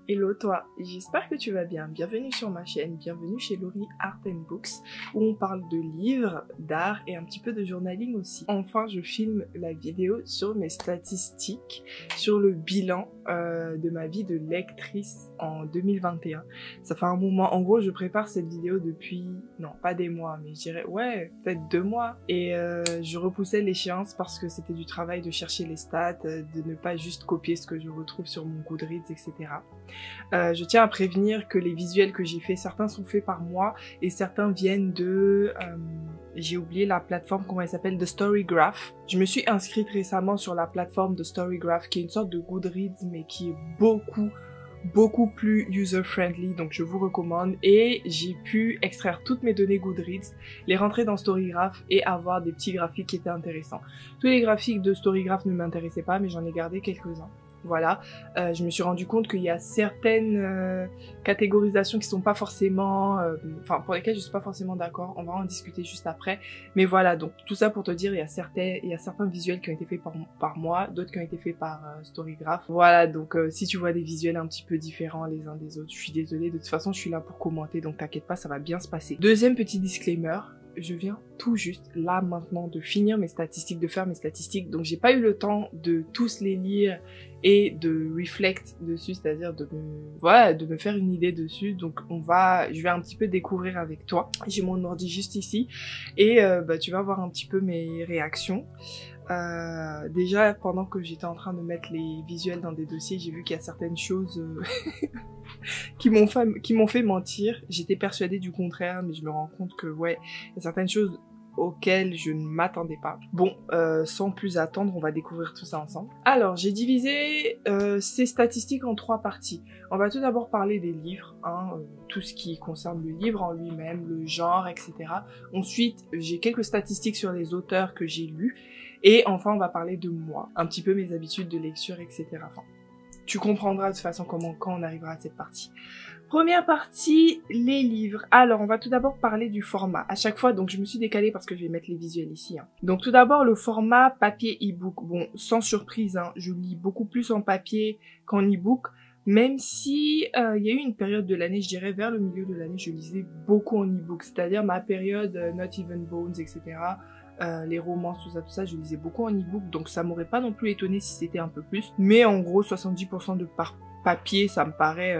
Hello toi, j'espère que tu vas bien. Bienvenue sur ma chaîne, bienvenue chez Laurie Art and Books où on parle de livres, d'art et un petit peu de journaling aussi. Enfin, je filme la vidéo sur mes statistiques, sur le bilan de ma vie de lectrice en 2021. Ça fait un moment, en gros je prépare cette vidéo depuis, non pas des mois, mais je dirais ouais, peut-être 2 mois. Et je repoussais l'échéance parce que c'était du travail de chercher les stats, de ne pas juste copier ce que je retrouve sur mon Goodreads, etc. Je tiens à prévenir que les visuels que j'ai faits, certains sont faits par moi et certains viennent de... j'ai oublié la plateforme, comment elle s'appelle, de Storygraph. Je me suis inscrite récemment sur la plateforme de Storygraph qui est une sorte de Goodreads mais qui est beaucoup plus user-friendly, donc je vous recommande. Et j'ai pu extraire toutes mes données Goodreads, les rentrer dans Storygraph et avoir des petits graphiques qui étaient intéressants. Tous les graphiques de Storygraph ne m'intéressaient pas, mais j'en ai gardé quelques-uns. Voilà, je me suis rendu compte qu'il y a certaines catégorisations qui sont pas forcément, enfin pour lesquelles je suis pas forcément d'accord. On va en discuter juste après. Mais voilà, donc tout ça pour te dire, il y a certains visuels qui ont été faits par moi, d'autres qui ont été faits par Storygraph. Voilà, donc si tu vois des visuels un petit peu différents les uns des autres, je suis désolée. De toute façon, je suis là pour commenter, donc t'inquiète pas, ça va bien se passer. Deuxième petit disclaimer. Je viens tout juste, là maintenant, de finir mes statistiques, de faire mes statistiques, donc j'ai pas eu le temps de tous les lire et de reflect dessus, c'est-à-dire de me faire une idée dessus. Donc je vais un petit peu découvrir avec toi. J'ai mon ordi juste ici et tu vas voir un petit peu mes réactions. Déjà, pendant que j'étais en train de mettre les visuels dans des dossiers, j'ai vu qu'il y a certaines choses qui m'ont fait mentir. J'étais persuadée du contraire, mais je me rends compte que ouais, il y a certaines choses auxquelles je ne m'attendais pas. Bon, sans plus attendre, on va découvrir tout ça ensemble. Alors, j'ai divisé ces statistiques en 3 parties. On va tout d'abord parler des livres, tout ce qui concerne le livre en lui-même, le genre, etc. Ensuite, j'ai quelques statistiques sur les auteurs que j'ai lus. Et enfin, on va parler de moi, un petit peu mes habitudes de lecture, etc. Enfin, tu comprendras de toute façon quand on arrivera à cette partie. Première partie, les livres. Alors, on va tout d'abord parler du format. À chaque fois, donc je me suis décalée parce que je vais mettre les visuels ici. Donc tout d'abord, le format papier e-book. Bon, sans surprise, je lis beaucoup plus en papier qu'en e-book. Même si il y a eu une période de l'année, je dirais vers le milieu de l'année, je lisais beaucoup en e-book. C'est-à-dire ma période Not Even Bones, etc. Les romans, tout ça, je lisais beaucoup en e-book, donc ça m'aurait pas non plus étonné si c'était un peu plus. Mais en gros, 70% de par papier, ça me paraît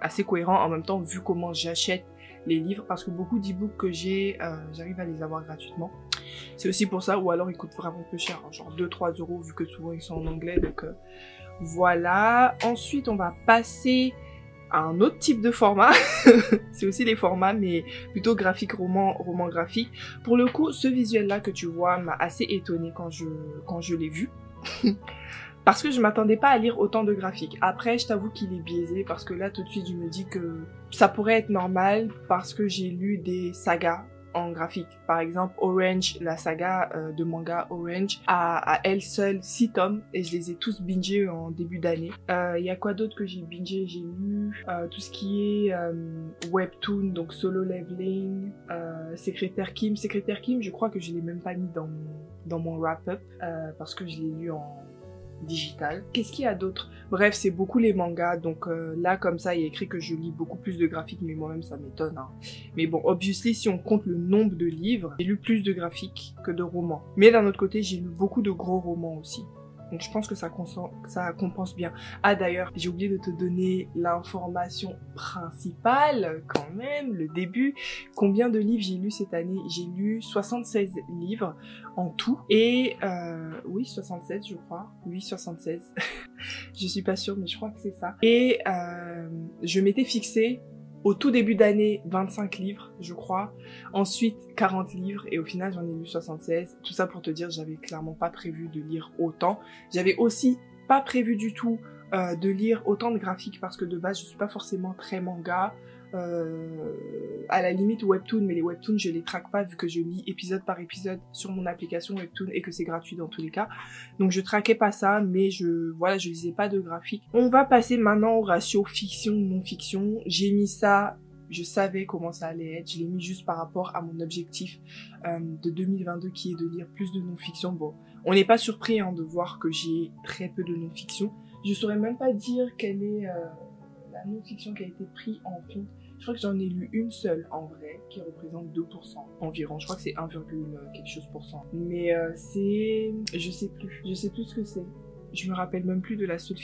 assez cohérent en même temps, vu comment j'achète les livres, parce que beaucoup d'e-books que j'ai, j'arrive à les avoir gratuitement. C'est aussi pour ça, ou alors ils coûtent vraiment peu cher, genre 2-3 euros, vu que souvent ils sont en anglais, donc voilà. Ensuite, on va passer à un autre type de format. C'est aussi les formats, mais plutôt graphique, roman graphique. Pour le coup, ce visuel-là que tu vois m'a assez étonnée quand je l'ai vu. Parce que je m'attendais pas à lire autant de graphiques. Après, je t'avoue qu'il est biaisé parce que là, tout de suite, je me dis que ça pourrait être normal parce que j'ai lu des sagas en graphique. Par exemple, Orange, la saga de manga Orange, à elle seule 6 tomes et je les ai tous bingés en début d'année. Il y a quoi d'autre que j'ai bingé? J'ai lu tout ce qui est webtoon, donc Solo Leveling, Secrétaire Kim. Secrétaire Kim, je crois que je l'ai même pas mis dans mon wrap-up parce que je l'ai lu en digital. Qu'est-ce qu'il y a d'autre? Bref, c'est beaucoup les mangas, donc là comme ça il y a écrit que je lis beaucoup plus de graphiques, mais moi-même ça m'étonne. Mais bon, obviously si on compte le nombre de livres, j'ai lu plus de graphiques que de romans. Mais d'un autre côté, j'ai lu beaucoup de gros romans aussi. Donc je pense que ça compense bien. Ah d'ailleurs, j'ai oublié de te donner l'information principale quand même, le début. Combien de livres j'ai lu cette année? J'ai lu 76 livres en tout. Et oui, 76 je crois. Oui, 76. Je suis pas sûre, mais je crois que c'est ça. Et je m'étais fixé au tout début d'année, 25 livres, je crois. Ensuite, 40 livres. Et au final, j'en ai lu 76. Tout ça pour te dire, j'avais clairement pas prévu de lire autant. J'avais aussi pas prévu du tout de lire autant de graphiques parce que de base, je suis pas forcément très manga. À la limite webtoon, mais les webtoons je les traque pas vu que je lis épisode par épisode sur mon application webtoon et que c'est gratuit dans tous les cas, donc je traquais pas ça, mais je lisais pas de graphique. On va passer maintenant au ratio fiction non fiction. J'ai mis ça, je savais comment ça allait être, je l'ai mis juste par rapport à mon objectif de 2022 qui est de lire plus de non fiction. Bon, on n'est pas surpris de voir que j'ai très peu de non fiction. Je saurais même pas dire quelle est la non-fiction qui a été prise en compte. Je crois que j'en ai lu une seule en vrai, qui représente 2% environ. Je crois que c'est 1, quelque chose pour cent. Mais c'est... je sais plus ce que c'est. Je me rappelle même plus de la seule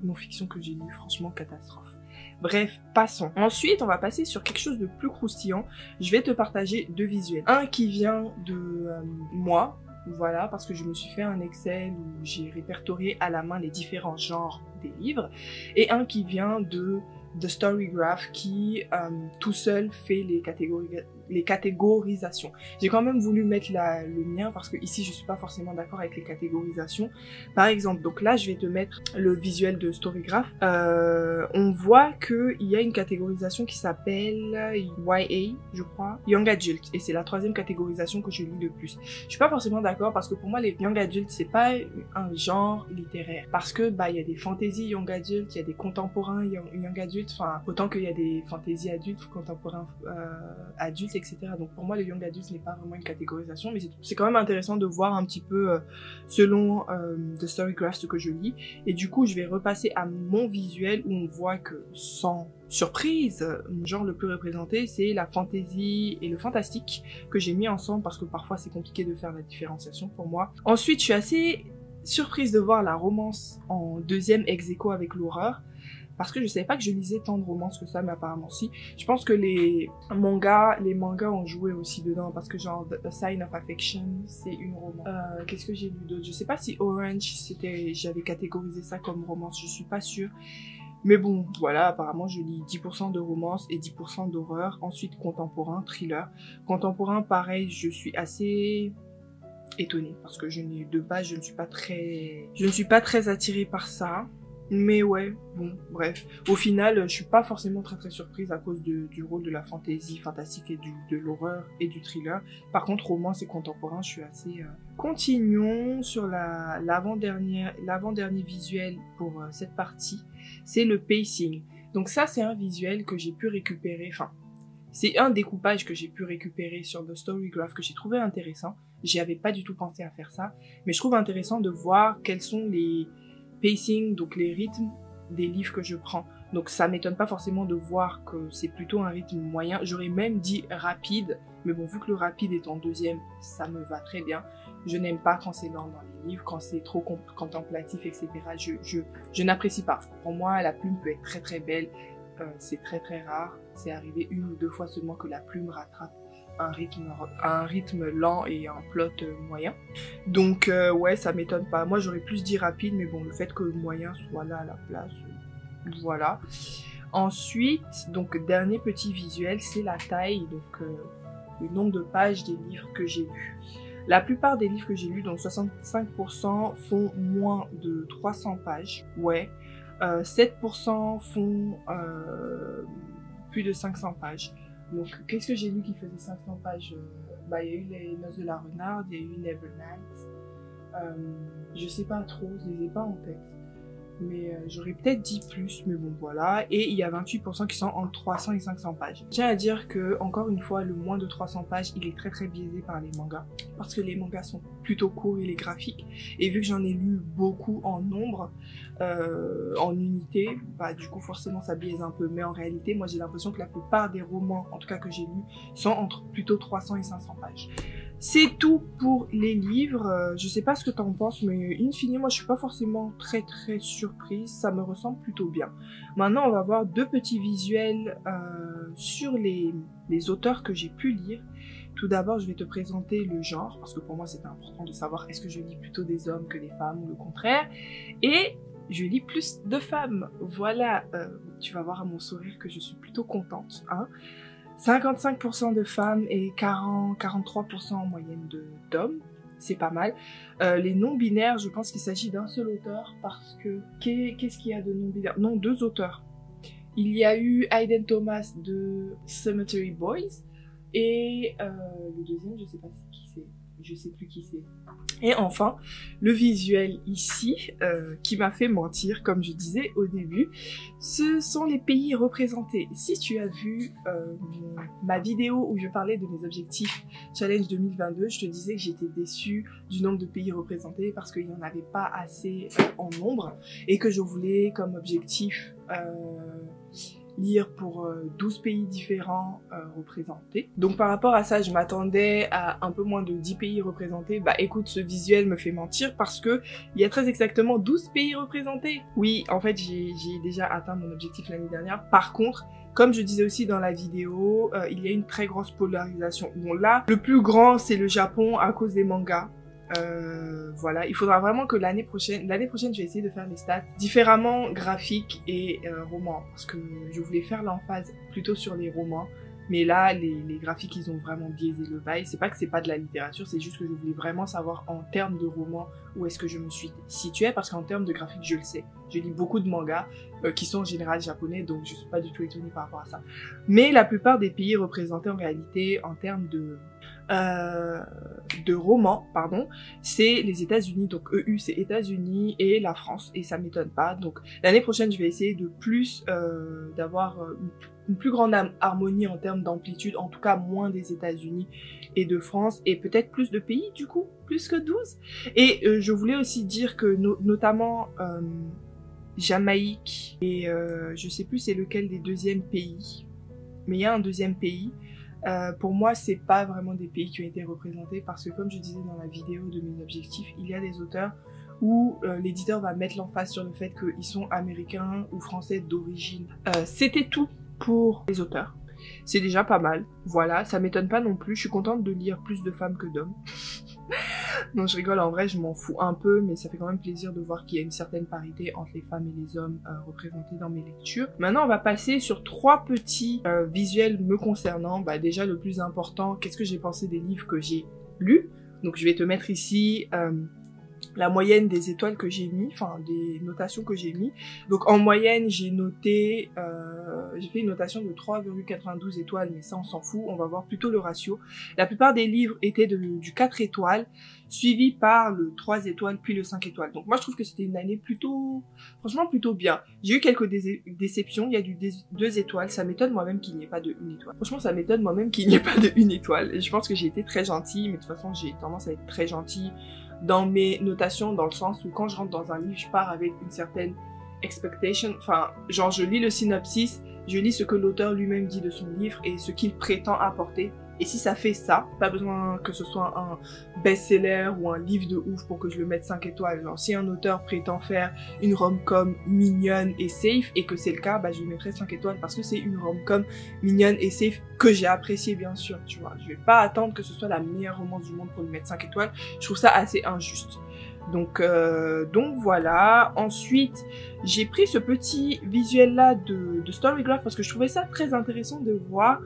non-fiction que j'ai lue, franchement catastrophe. Bref, passons. Ensuite, on va passer sur quelque chose de plus croustillant. Je vais te partager 2 visuels. Un qui vient de moi, voilà, parce que je me suis fait un Excel où j'ai répertorié à la main les différents genres des livres. Et un qui vient de The Storygraph qui tout seul fait les catégorisations. J'ai quand même voulu mettre le mien parce que ici je suis pas forcément d'accord avec les catégorisations. Par exemple, donc là je vais te mettre le visuel de Storygraph. On voit que il y a une catégorisation qui s'appelle YA, je crois, Young Adult, et c'est la 3e catégorisation que je lis le plus. Je suis pas forcément d'accord parce que pour moi les Young Adult c'est pas un genre littéraire parce que bah il y a des fantasy Young Adult, il y a des contemporains Young Adult. Enfin, autant qu'il y a des fantaisies adultes, contemporains adultes, etc. Donc pour moi, le young adult n'est pas vraiment une catégorisation, mais c'est quand même intéressant de voir un petit peu selon The Storygraph ce que je lis. Et du coup, je vais repasser à mon visuel où on voit que sans surprise, mon genre le plus représenté, c'est la fantasy et le fantastique que j'ai mis ensemble parce que parfois c'est compliqué de faire la différenciation pour moi. Ensuite, je suis assez surprise de voir la romance en 2e ex-aequo avec l'horreur. Parce que je savais pas que je lisais tant de romances que ça, mais apparemment si. Je pense que les mangas ont joué aussi dedans, parce que genre A Sign of Affection, c'est une romance. Qu'est-ce que j'ai lu d'autre? Je sais pas si Orange, j'avais catégorisé ça comme romance, je suis pas sûre. Mais bon, voilà, apparemment je lis 10% de romance et 10% d'horreur. Ensuite contemporain, thriller. Contemporain, pareil, je suis assez étonnée, parce que de base, je ne suis pas très attirée par ça. Mais ouais, bon, bref. Au final, je suis pas forcément très surprise à cause du rôle de la fantasy, fantastique et de l'horreur et du thriller. Par contre, romance et contemporain, je suis assez... Continuons sur l'avant-dernier visuel pour cette partie. C'est le pacing. Donc ça, c'est un visuel que j'ai pu récupérer, enfin, c'est un découpage que j'ai pu récupérer sur The Storygraph que j'ai trouvé intéressant. J'y avais pas du tout pensé à faire ça, mais je trouve intéressant de voir quels sont les pacing, donc les rythmes des livres que je prends. Donc ça m'étonne pas forcément de voir que c'est plutôt un rythme moyen. J'aurais même dit rapide, mais bon, vu que le rapide est en 2e, ça me va très bien. Je n'aime pas quand c'est lent dans les livres, quand c'est trop contemplatif, etc. Je n'apprécie pas. Pour moi, la plume peut être très belle. C'est très rare. C'est arrivé 1 ou 2 fois seulement que la plume rattrape un rythme lent et un plot moyen. Donc ouais, ça m'étonne pas. Moi j'aurais plus dit rapide, mais bon, le fait que le moyen soit là à la place, voilà. Ensuite, donc dernier petit visuel, c'est la taille, donc le nombre de pages des livres que j'ai lus. La plupart des livres que j'ai lus, donc 65%, font moins de 300 pages, ouais. 7% font plus de 500 pages. Donc, qu'est-ce que j'ai lu qui faisait 500 pages? Bah, il y a eu Les Noces de la Renarde, il y a eu Nevernight. Je sais pas trop, je les ai pas en tête. Mais j'aurais peut-être dit plus, mais bon, voilà. Et il y a 28% qui sont entre 300 et 500 pages. Je tiens à dire que, encore une fois, le moins de 300 pages, il est très biaisé par les mangas. Parce que les mangas sont plutôt courts et les graphiques. Et vu que j'en ai lu beaucoup en nombre, en unité, bah du coup forcément ça biaise un peu. Mais en réalité, moi j'ai l'impression que la plupart des romans, en tout cas que j'ai lus, sont entre plutôt 300 et 500 pages. C'est tout pour les livres. Je sais pas ce que t'en penses, mais in fine, moi je suis pas forcément très surprise. Ça me ressemble plutôt bien. Maintenant, on va voir 2 petits visuels sur les auteurs que j'ai pu lire. Tout d'abord, je vais te présenter le genre, parce que pour moi c'est important de savoir est-ce que je lis plutôt des hommes que des femmes ou le contraire. Et je lis plus de femmes. Voilà, tu vas voir à mon sourire que je suis plutôt contente, hein. 55% de femmes et 43% en moyenne d'hommes, c'est pas mal. Les non-binaires, je pense qu'il s'agit d'un seul auteur parce que... Qu'est-ce qu'il y a de non-binaire? Non, 2 auteurs. Il y a eu Hayden Thomas de Cemetery Boys et le deuxième, je sais pas qui c'est. je sais plus qui c'est. Et enfin, le visuel ici, qui m'a fait mentir, comme je disais au début, ce sont les pays représentés. Si tu as vu ma vidéo où je parlais de mes objectifs Challenge 2022, je te disais que j'étais déçue du nombre de pays représentés parce qu'il n'y en avait pas assez en nombre et que je voulais comme objectif lire pour 12 pays différents représentés. Donc par rapport à ça, je m'attendais à un peu moins de 10 pays représentés. Bah écoute, ce visuel me fait mentir parce que il y a très exactement 12 pays représentés. Oui, en fait, j'ai déjà atteint mon objectif l'année dernière. Par contre, comme je disais aussi dans la vidéo, il y a une très grosse polarisation. Bon là, le plus grand, c'est le Japon à cause des mangas. Voilà, il faudra vraiment que l'année prochaine, je vais essayer de faire les stats différemment, graphiques et romans, parce que je voulais faire l'emphase plutôt sur les romans, mais là, les graphiques, ils ont vraiment biaisé le bail. C'est pas que c'est pas de la littérature, c'est juste que je voulais vraiment savoir en termes de romans où est-ce que je me suis située, parce qu'en termes de graphiques, je le sais. Je lis beaucoup de mangas qui sont en général japonais, donc je suis pas du tout étonnée par rapport à ça. Mais la plupart des pays représentés en réalité en termes de romans, pardon, c'est les États-Unis. Donc EU c'est États-Unis et la France, et ça m'étonne pas. Donc l'année prochaine, je vais essayer de plus d'avoir une plus grande harmonie en termes d'amplitude, en tout cas moins des États-Unis et de France, et peut-être plus de pays du coup, plus que 12. Et je voulais aussi dire que notamment Jamaïque et je sais plus c'est lequel des deuxièmes pays, mais il y a un deuxième pays. Pour moi, c'est pas vraiment des pays qui ont été représentés parce que, comme je disais dans la vidéo de mes objectifs, il y a des auteurs où l'éditeur va mettre l'emphase sur le fait qu'ils sont américains ou français d'origine. C'était tout pour les auteurs. C'est déjà pas mal. Voilà, ça m'étonne pas non plus. Je suis contente de lire plus de femmes que d'hommes. Non, je rigole, en vrai, je m'en fous un peu, mais ça fait quand même plaisir de voir qu'il y a une certaine parité entre les femmes et les hommes représentés dans mes lectures. Maintenant, on va passer sur 3 petits visuels me concernant. Bah, déjà, le plus important, qu'est-ce que j'ai pensé des livres que j'ai lus? Donc, je vais te mettre ici la moyenne des étoiles que j'ai mis, enfin des notations que j'ai mis. Donc en moyenne, j'ai noté, j'ai fait une notation de 3,92 étoiles, mais ça on s'en fout, on va voir plutôt le ratio. La plupart des livres étaient du 4 étoiles, suivi par le 3 étoiles, puis le 5 étoiles. Donc moi je trouve que c'était une année plutôt, franchement plutôt bien. J'ai eu quelques déceptions, il y a du 2 étoiles, ça m'étonne moi-même qu'il n'y ait pas de 1 étoile. Franchement ça m'étonne moi-même qu'il n'y ait pas de 1 étoile. Et je pense que j'ai été très gentille, mais de toute façon j'ai tendance à être très gentille dans mes notations, dans le sens où quand je rentre dans un livre, je pars avec une certaine expectation, enfin, genre je lis le synopsis, je lis ce que l'auteur lui-même dit de son livre et ce qu'il prétend apporter. Et si ça fait ça, pas besoin que ce soit un best-seller ou un livre de ouf pour que je le mette 5 étoiles. Genre, si un auteur prétend faire une rom-com mignonne et safe, et que c'est le cas, bah je lui mettrai 5 étoiles parce que c'est une rom-com mignonne et safe que j'ai appréciée, bien sûr, tu vois. Je vais pas attendre que ce soit la meilleure romance du monde pour lui mettre 5 étoiles. Je trouve ça assez injuste. Donc voilà. Ensuite, j'ai pris ce petit visuel là de Storygraph parce que je trouvais ça très intéressant de voir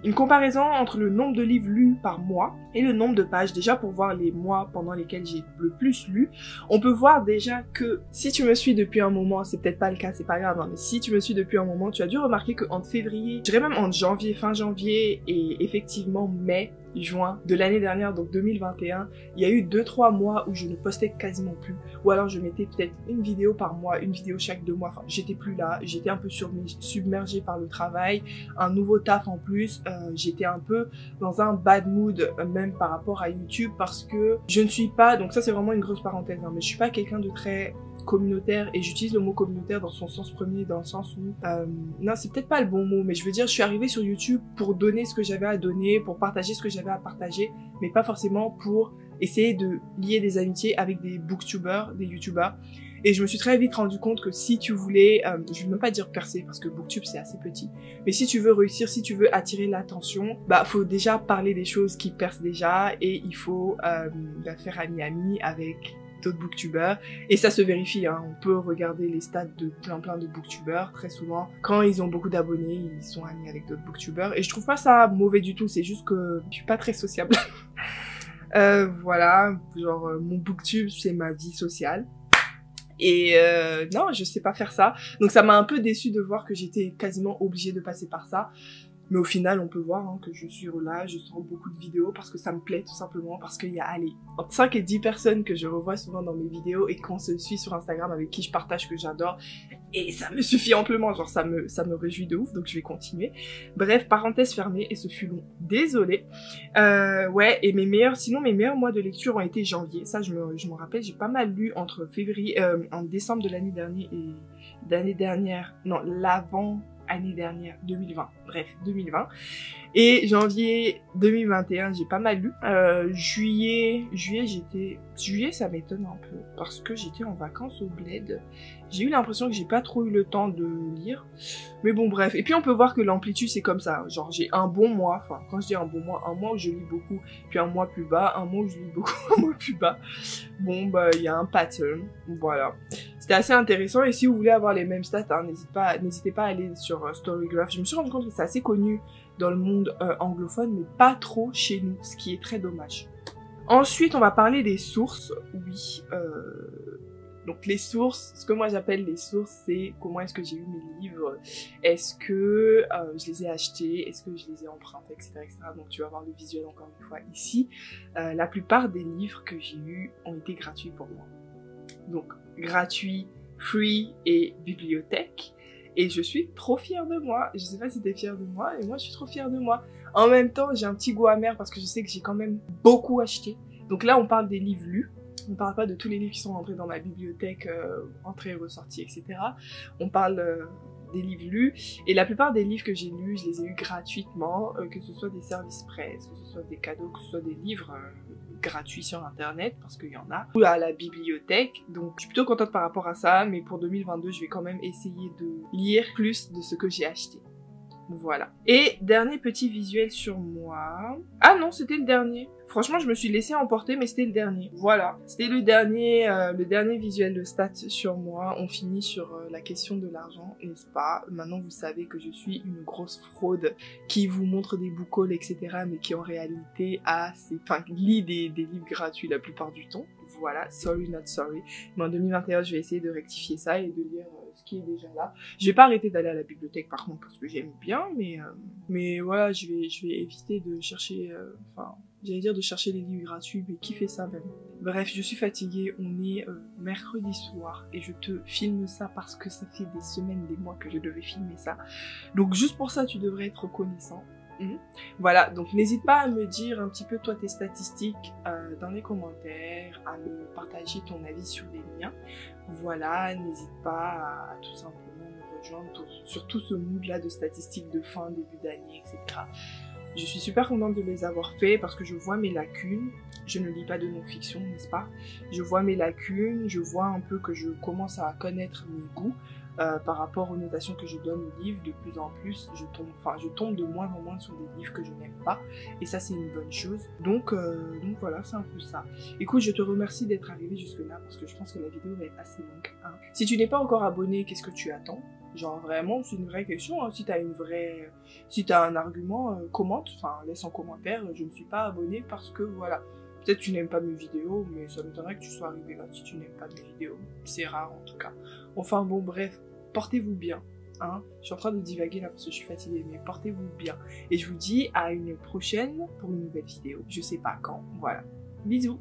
une comparaison entre le nombre de livres lus par mois et le nombre de pages. Déjà pour voir les mois pendant lesquels j'ai le plus lu, on peut voir déjà que si tu me suis depuis un moment, c'est peut-être pas le cas, c'est pas grave, hein, mais si tu me suis depuis un moment, tu as dû remarquer que entre février, je dirais même entre janvier, fin janvier et effectivement mai, juin de l'année dernière, donc 2021, il y a eu 2-3 mois où je ne postais quasiment plus, ou alors je mettais peut-être une vidéo par mois, une vidéo chaque 2 mois, enfin j'étais plus là, j'étais un peu submergée par le travail, un nouveau taf en plus, j'étais un peu dans un bad mood même par rapport à YouTube parce que je ne suis pas, donc ça c'est vraiment une grosse parenthèse, hein, mais je suis pas quelqu'un de très communautaire, et j'utilise le mot communautaire dans son sens premier, dans le sens où non c'est peut-être pas le bon mot, mais je veux dire je suis arrivée sur YouTube pour donner ce que j'avais à donner, pour partager ce que j'avais à partager, mais pas forcément pour essayer de lier des amitiés avec des booktubers, des youtubeurs. Et je me suis très vite rendu compte que si tu voulais, je vais même pas dire percer parce que booktube c'est assez petit, mais si tu veux réussir, si tu veux attirer l'attention, bah faut déjà parler des choses qui percent déjà, et il faut faire ami-ami avec d'autres booktubers, et ça se vérifie, hein. On peut regarder les stats de plein de booktubers, très souvent quand ils ont beaucoup d'abonnés ils sont amis avec d'autres booktubers, et je trouve pas ça mauvais du tout, c'est juste que je suis pas très sociable. Voilà, genre mon booktube c'est ma vie sociale. Et non, je sais pas faire ça. Donc ça m'a un peu déçue de voir que j'étais quasiment obligée de passer par ça. Mais au final, on peut voir hein, que je suis là, je sors beaucoup de vidéos parce que ça me plaît tout simplement, parce qu'il y a, allez, entre 5 et 10 personnes que je revois souvent dans mes vidéos et qu'on se suit sur Instagram avec qui je partage que j'adore. Et ça me suffit amplement, genre ça me réjouit de ouf, donc je vais continuer. Bref, parenthèse fermée, et ce fut long, désolée. Ouais, et sinon mes meilleurs mois de lecture ont été janvier, ça je me rappelle, j'ai pas mal lu entre en décembre de l'année dernière et l'avant-année dernière, 2020, bref, 2020. Et janvier 2021, j'ai pas mal lu. Juillet, ça m'étonne un peu, parce que j'étais en vacances au Bled. J'ai eu l'impression que j'ai pas trop eu le temps de lire. Mais bon, bref. Et puis on peut voir que l'amplitude, c'est comme ça. Genre, j'ai un bon mois, enfin, quand je dis un bon mois, un mois où je lis beaucoup, puis un mois plus bas, un mois où je lis beaucoup, un mois plus bas. Bon, bah, il y a un pattern. Voilà. C'était assez intéressant, et si vous voulez avoir les mêmes stats, hein, n'hésitez pas à aller sur Storygraph. Je me suis rendu compte que c'est assez connu dans le monde anglophone, mais pas trop chez nous, ce qui est très dommage. Ensuite, on va parler des sources. Oui, donc les sources, ce que moi j'appelle les sources, c'est comment est-ce que j'ai eu mes livres, est-ce que je les ai achetés, est-ce que je les ai empruntés, etc., etc. Donc tu vas voir le visuel encore une fois ici. La plupart des livres que j'ai eus ont été gratuits pour moi. Donc gratuit, free et bibliothèque. Et je suis trop fière de moi. Je sais pas si t'es fière de moi, et moi je suis trop fière de moi. En même temps, j'ai un petit goût amer parce que je sais que j'ai quand même beaucoup acheté. Donc là, on parle des livres lus. On parle pas de tous les livres qui sont rentrés dans ma bibliothèque, entrés et ressortis, etc. On parle des livres lus. Et la plupart des livres que j'ai lus, je les ai eus gratuitement, que ce soit des services presse, que ce soit des cadeaux, que ce soit des livres gratuits sur internet, parce qu'il y en a, ou à la bibliothèque. Donc je suis plutôt contente par rapport à ça, mais pour 2022, je vais quand même essayer de lire plus de ce que j'ai acheté. Voilà. Et dernier petit visuel sur moi. Ah non, c'était le dernier. Franchement, je me suis laissée emporter, mais c'était le dernier. Voilà. C'était le dernier visuel de stats sur moi. On finit sur la question de l'argent, n'est-ce pas? Maintenant, vous savez que je suis une grosse fraude qui vous montre des book hauls, etc., mais qui en réalité lit des livres gratuits la plupart du temps. Voilà. Sorry, not sorry. Mais en 2021, je vais essayer de rectifier ça et de lire ce qui est déjà là. Je vais pas arrêter d'aller à la bibliothèque par contre parce que j'aime bien, mais voilà, je vais éviter de chercher, j'allais dire de chercher les livres gratuits, mais qui fait ça même? Bref, je suis fatiguée, on est mercredi soir et je te filme ça parce que ça fait des semaines, des mois que je devais filmer ça. Donc juste pour ça, tu devrais être reconnaissant. Voilà, donc n'hésite pas à me dire un petit peu toi tes statistiques dans les commentaires, à me partager ton avis sur les miens. Voilà, n'hésite pas à tout simplement me rejoindre sur tout ce mood là de statistiques de fin, début d'année, etc. Je suis super contente de les avoir fait parce que je vois mes lacunes. Je ne lis pas de non-fiction, n'est-ce pas? Je vois mes lacunes, je vois un peu que je commence à connaître mes goûts. Par rapport aux notations que je donne aux livres, de plus en plus, je tombe de moins en moins sur des livres que je n'aime pas, et ça c'est une bonne chose. Donc voilà, c'est un peu ça. Écoute, je te remercie d'être arrivé jusque là, parce que je pense que la vidéo va être assez longue. Hein. Si tu n'es pas encore abonné, qu'est-ce que tu attends? Genre vraiment, c'est une vraie question, hein. Si t'as un argument, commente, laisse en commentaire, je ne suis pas abonné parce que voilà. Peut-être tu n'aimes pas mes vidéos, mais ça m'étonnerait que tu sois arrivé là si tu n'aimes pas mes vidéos. C'est rare en tout cas. Enfin bon, bref, portez-vous bien. Hein. Je suis en train de divaguer là parce que je suis fatiguée, mais portez-vous bien. Et je vous dis à une prochaine pour une nouvelle vidéo. Je sais pas quand. Voilà. Bisous.